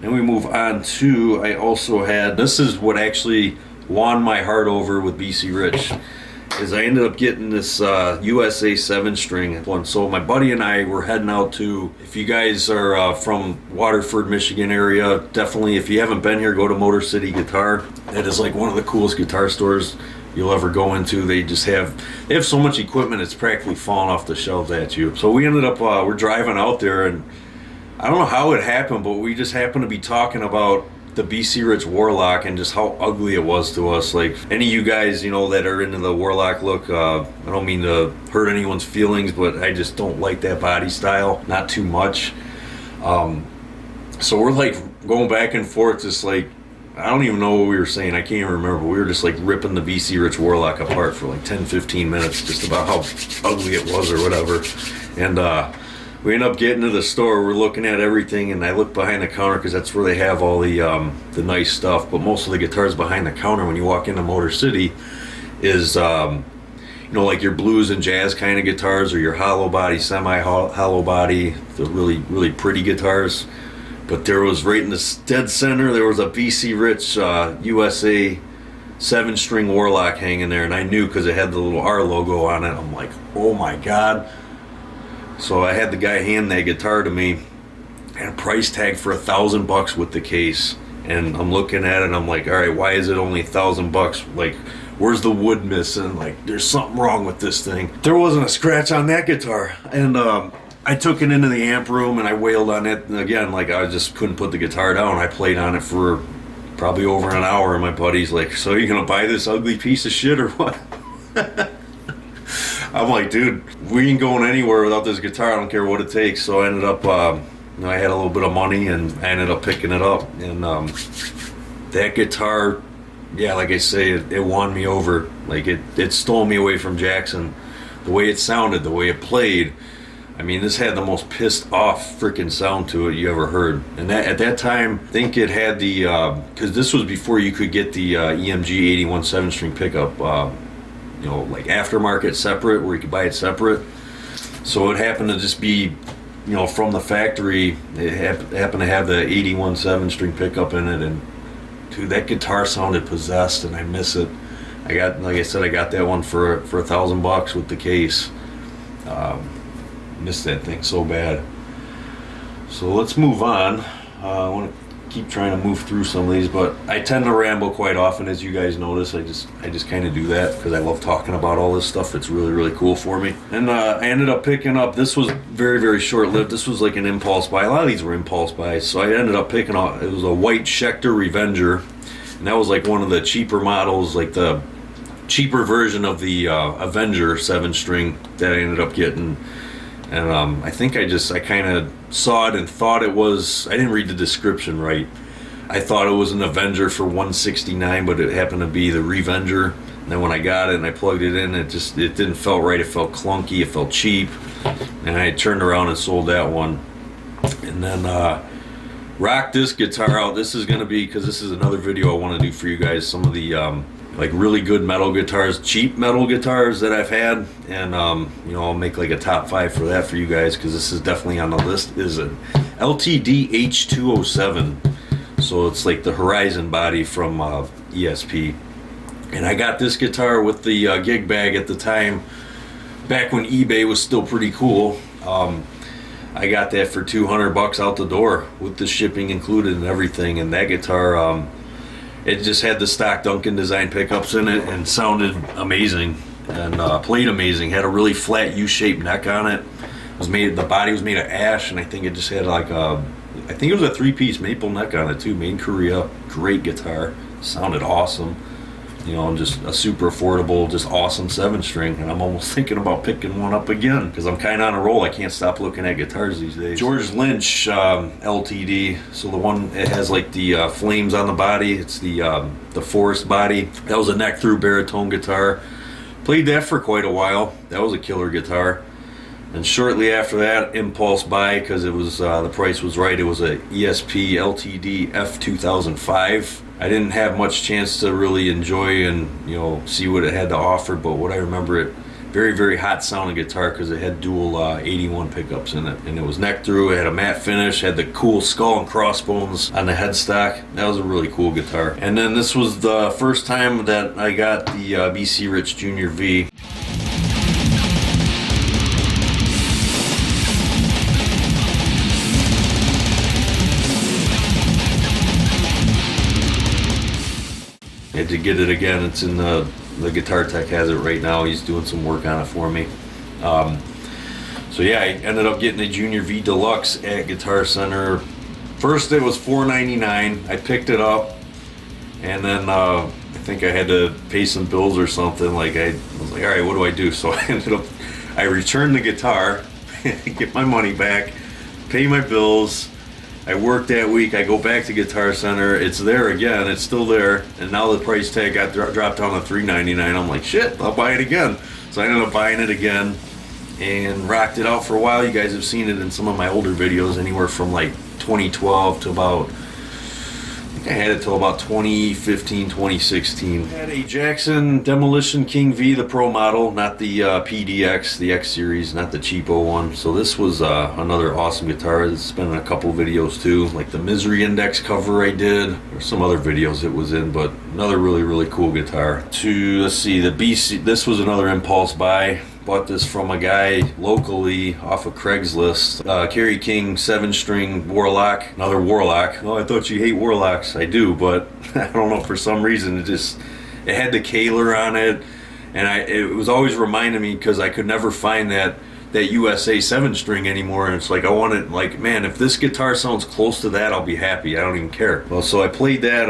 Then we move on to, I also had, this is what actually won my heart over with BC Rich, is I ended up getting this USA 7-string one. So my buddy and I were heading out to, if you guys are from Waterford, Michigan area, definitely, if you haven't been here, go to Motor City Guitar. That is like one of the coolest guitar stores you'll ever go into. They have so much equipment, it's practically falling off the shelves at you. So we ended up, we're driving out there, and I don't know how it happened, but we just happened to be talking about the BC Rich Warlock and just how ugly it was to us. Like, any of you guys, you know, that are into the Warlock look, I don't mean to hurt anyone's feelings, but I just don't like that body style, not too much. So we're like going back and forth, just like, I don't even know what we were saying, I can't even remember. We were just like ripping the BC Rich Warlock apart for like 10-15 minutes, just about how ugly it was or whatever. And we end up getting to the store, we're looking at everything, and I look behind the counter because that's where they have all the nice stuff. But most of the guitars behind the counter when you walk into Motor City is, you know, like your blues and jazz kind of guitars, or your hollow body, semi-hollow body, the really, really pretty guitars. But there was, right in the dead center, there was a BC Rich USA 7-string Warlock hanging there, and I knew because it had the little R logo on it. I'm like, oh my God. So I had the guy hand that guitar to me, and a price tag for $1,000 with the case. And I'm looking at it and I'm like, all right, why is it only $1,000? Like, where's the wood missing? Like, there's something wrong with this thing. There wasn't a scratch on that guitar. And I took it into the amp room and I wailed on it. And again, like, I just couldn't put the guitar down. I played on it for probably over an hour, and my buddy's like, so you gonna buy this ugly piece of shit or what? I'm like, dude, we ain't going anywhere without this guitar. I don't care what it takes. So I ended up, you know, I had a little bit of money and I ended up picking it up. And that guitar, yeah, like I say, it won me over. Like, it stole me away from Jackson. The way it sounded, the way it played. I mean, this had the most pissed off freaking sound to it you ever heard. And that, at that time, I think it had the, because this was before you could get the EMG 81 7-string pickup, you know, like aftermarket separate, where you could buy it separate. So it happened to just be, you know, from the factory, it happened to have the 81 7-string pickup in it. And dude, that guitar sounded possessed, and I miss it. I got, like I said, I got that one for $1,000 with the case. Missed that thing so bad. So let's move on. I want to keep trying to move through some of these, but I tend to ramble quite often, as you guys notice. I just kind of do that because I love talking about all this stuff. It's really, really cool for me. And I ended up picking up, this was very, very short-lived. This was like an impulse buy. A lot of these were impulse buys. So I ended up picking up, it was a white Schecter Revenger, and that was like one of the cheaper models, like the cheaper version of the Avenger 7-string that I ended up getting. And I think I kind of saw it and thought it was, I didn't read the description right. I thought it was an Avenger for $169, but it happened to be the Revenger. And then when I got it and I plugged it in, it didn't feel right. It felt clunky, it felt cheap. And I turned around and sold that one. And then rocked this guitar out. This is going to be, because this is another video I want to do for you guys, some of the like really good metal guitars, cheap metal guitars that I've had, and you know, I'll make like a top 5 for that for you guys, because this is definitely on the list. Is an LTD H207, so it's like the Horizon body from ESP. And I got this guitar with the gig bag at the time, back when eBay was still pretty cool. I got that for $200 out the door with the shipping included and everything. And that guitar, it just had the stock Duncan design pickups in it and sounded amazing and played amazing. Had a really flat U-shaped neck on it. The body was made of ash, and I think it just had like I think it was a 3-piece maple neck on it too, made in Korea. Great guitar, sounded awesome. You know, just a super affordable, just awesome 7-string, and I'm almost thinking about picking one up again because I'm kind of on a roll. I can't stop looking at guitars these days. George Lynch LTD, so the one it has like the flames on the body. It's the forest body. That was a neck through baritone guitar. Played that for quite a while. That was a killer guitar. And shortly after that, impulse buy, because it was the price was right. It was a ESP LTD F2005. I didn't have much chance to really enjoy and, you know, see what it had to offer, but what I remember, it very, very hot sounding guitar because it had dual 81 pickups in it, and it was neck through. It had a matte finish, had the cool skull and crossbones on the headstock. That was a really cool guitar. And then this was the first time that I got the BC Rich Junior V. I had to get it again. It's in the Guitar Tech has it right now. He's doing some work on it for me. So yeah, I ended up getting a Junior V Deluxe at Guitar Center. First it was $4.99. I picked it up, and then I think I had to pay some bills or something. Like I was like, all right, what do I do? So I returned the guitar, get my money back, pay my bills. I worked that week. I go back to Guitar Center. It's there again. It's still there. And now the price tag got dropped down to $3.99. I'm like, shit, I'll buy it again. So I ended up buying it again and rocked it out for a while. You guys have seen it in some of my older videos, anywhere from like 2012 to about, I think I had it till about 2015, 2016. I had a Jackson Demolition King V, the Pro model, not the PDX, the X series, not the cheapo one. So this was another awesome guitar. It's been in a couple videos too, like the Misery Index cover I did, or some other videos it was in, but another really, really cool guitar. Let's see, the BC, this was another impulse buy. Bought this from a guy locally off of Craigslist. Kerry King 7-string Warlock, another Warlock. Oh, I thought you hate Warlocks. I do, but I don't know, for some reason it had the Kaler on it, and it was always reminding me, because I could never find that USA 7-string anymore, and it's like I wanted, like, man, if this guitar sounds close to that, I'll be happy. I don't even care. Well, so I played that.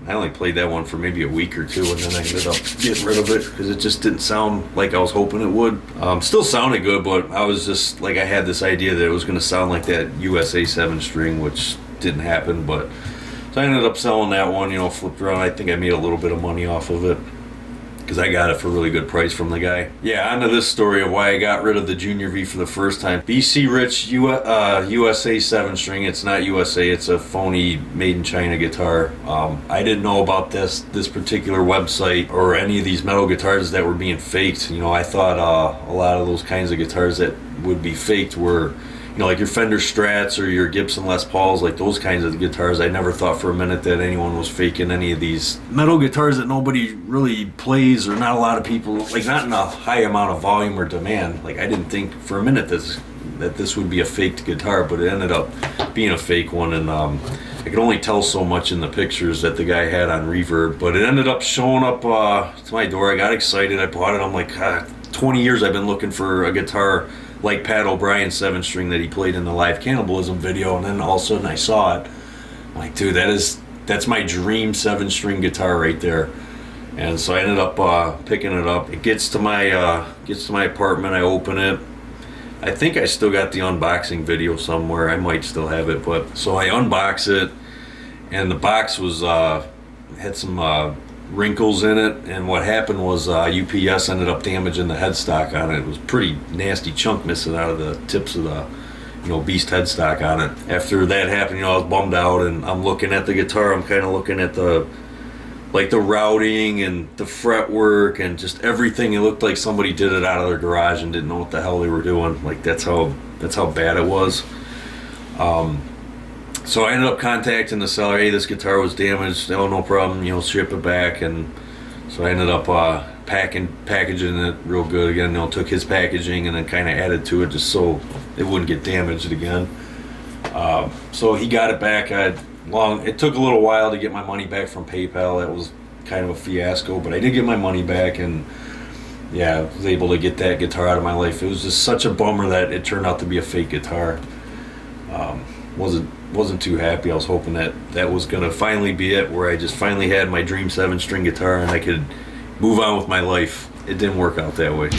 I only played that one for maybe a week or two, and then I ended up getting rid of it because it just didn't sound like I was hoping it would. Still sounded good, but I was just like, I had this idea that it was going to sound like that USA 7-string, which didn't happen. But so I ended up selling that one, flipped around. I think I made a little bit of money off of it because I got it for a really good price from the guy. Yeah, onto this story of why I got rid of the Junior V for the first time. BC Rich USA 7-string. It's not USA. It's a phony made in China guitar. I didn't know about this particular website or any of these metal guitars that were being faked. I thought a lot of those kinds of guitars that would be faked were, like your Fender Strats or your Gibson Les Pauls, like those kinds of guitars. I never thought for a minute that anyone was faking any of these metal guitars that nobody really plays, or not a lot of people, like not in a high amount of volume or demand. Like I didn't think for a minute that this would be a faked guitar, but it ended up being a fake one. And I could only tell so much in the pictures that the guy had on Reverb, but it ended up showing up to my door. I got excited. I bought it. I'm like, 20 years I've been looking for a guitar like Pat O'Brien's 7-string that he played in the Live Cannibalism video, and then all of a sudden I saw it. I'm like, dude, that's my dream 7-string guitar right there. And so I ended up picking it up. It gets to my apartment. I open it. I think I still got the unboxing video somewhere. I might still have it, but so I unbox it, and the box was had some wrinkles in it, and what happened was UPS ended up damaging the headstock on it. It was pretty nasty chunk missing out of the tips of the beast headstock on it. After that happened, I was bummed out, and I'm looking at the guitar. I'm kind of looking at the routing and the fretwork and just everything. It looked like somebody did it out of their garage and didn't know what the hell they were doing. Like that's how bad it was. So I ended up contacting the seller. Hey, this guitar was damaged. Oh, no problem. Ship it back. And so I ended up packaging it real good again. Took his packaging and then kind of added to it just so it wouldn't get damaged again. So he got it back. It took a little while to get my money back from PayPal. That was kind of a fiasco, but I did get my money back, and yeah, I was able to get that guitar out of my life. It was just such a bummer that it turned out to be a fake guitar. Wasn't too happy. I was hoping that was gonna finally be it, where I just finally had my dream 7-string guitar and I could move on with my life. It didn't work out that way.